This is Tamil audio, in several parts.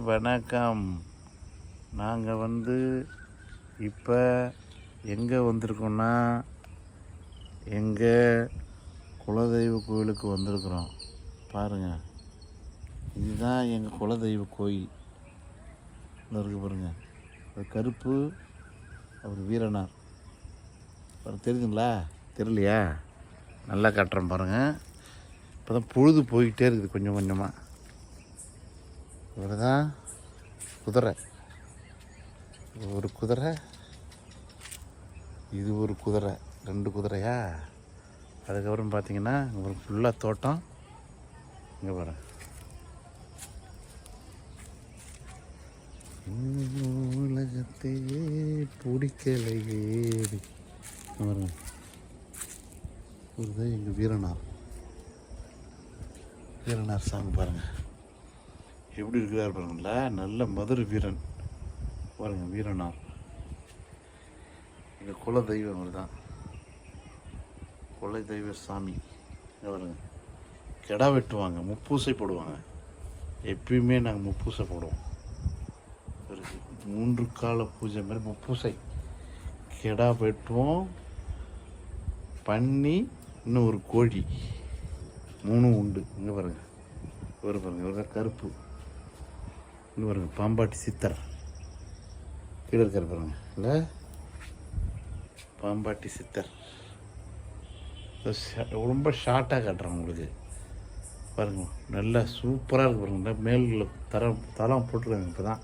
வணக்கம். நாங்கள் இப்போ எங்கே வந்திருக்கோன்னா எங்கள் குலதெய்வ கோயிலுக்கு வந்திருக்குறோம். பாருங்கள், இதுதான் எங்கள் குலதெய்வ கோயில். இருக்கு பாருங்கள், அது கருப்பு, அவர் வீரனார். தெரியுதுங்களா? தெரியலையா? நல்லா காட்டுறேன் பாருங்கள். இப்போ தான் பொழுது போய்கிட்டே இருக்குது கொஞ்சம் கொஞ்சமாக. இவர் தான் குதிரை. ஒரு குதிரை, இது ஒரு குதிரை, 2 குதிரையா. அதுக்கப்புறம் பார்த்தீங்கன்னா ஒரு ஃபுல்லாக தோட்டம். இங்கே பாரு, உலகத்தையே பிடிக்கலையே. பாருங்க, இதுதான் எங்கள் வீரனார். வீரனார் சாமி பாருங்கள் எப்படி இருக்கிறார் பாருங்களா. நல்ல மதுரை வீரன் பாருங்க. வீரனார் எங்கள் குல தெய்வம். அவர் தான் குல தெய்வ சாமி. பாருங்க, கெடா வெட்டுவாங்க, முப்பூசை போடுவாங்க. எப்பயுமே நாங்கள் முப்பூசை போடுவோம். 3 கால பூஜை மாதிரி முப்பூசை. கெடா வெட்டுவோம், பண்ணி, இன்னும் ஒரு கோழி, 3 உண்டு. இங்கே பாருங்க, இவர் பாருங்க, இவர் கருப்பு. இங்கே பாருங்க, பாம்பாட்டி சித்தர் கீழே இருக்கார் பாருங்க. இல்லை, பாம்பாட்டி சித்தர். ரொம்ப ஷார்ட்டாக காட்டுறேன் உங்களுக்கு. பாருங்க, நல்லா சூப்பராக இருக்கு பாருங்க. மேலில் தரம் போட்டுருக்காங்க. இப்போ தான்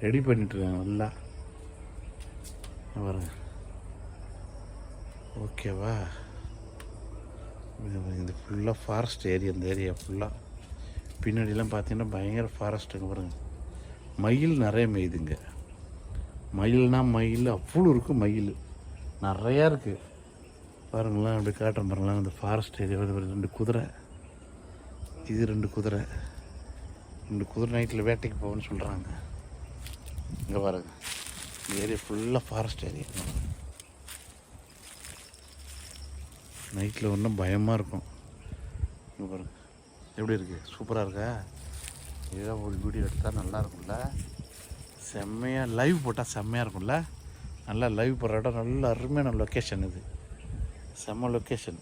ரெடி பண்ணிட்டுருக்காங்க நல்லா. பாருங்க, ஓகேவா? இது ஃபுல்லாக ஃபாரஸ்ட் ஏரியா. இந்த ஏரியா ஃபுல்லாக பின்னாடிலாம் பார்த்தீங்கன்னா பயங்கர ஃபாரஸ்ட்டுங்க. பாருங்கள், மயில் நிறைய மேயுதுங்க. மயில்னா மயில் அவ்வளோ இருக்குது. மயில் நிறையா இருக்குது பாருங்களேன். அப்படி காட்டுறேன் பாருங்களேன். இந்த ஃபாரஸ்ட் ஏரியா 2 குதிரை. இது 2 குதிரை. 2 குதிரை நைட்டில் வேட்டைக்கு போகணும்னு சொல்கிறாங்க. இங்கே பாருங்க, இந்த ஏரியா ஃபுல்லாக ஃபாரஸ்ட் ஏரியா. நைட்டில் ஒன்றும் பயமாக இருக்கும். இங்கே பாருங்க எப்படி இருக்குது, சூப்பராக இருக்கா? இதுதான் ஒரு வீடியோ எடுத்தால் நல்லா இருக்கும்ல. செம்மையாக லைவ் போட்டால் செம்மையாக இருக்கும்ல. நல்லா லைவ் போடுற இடம், நல்ல அருமையான லொக்கேஷன். இது செம்ம லொக்கேஷன்.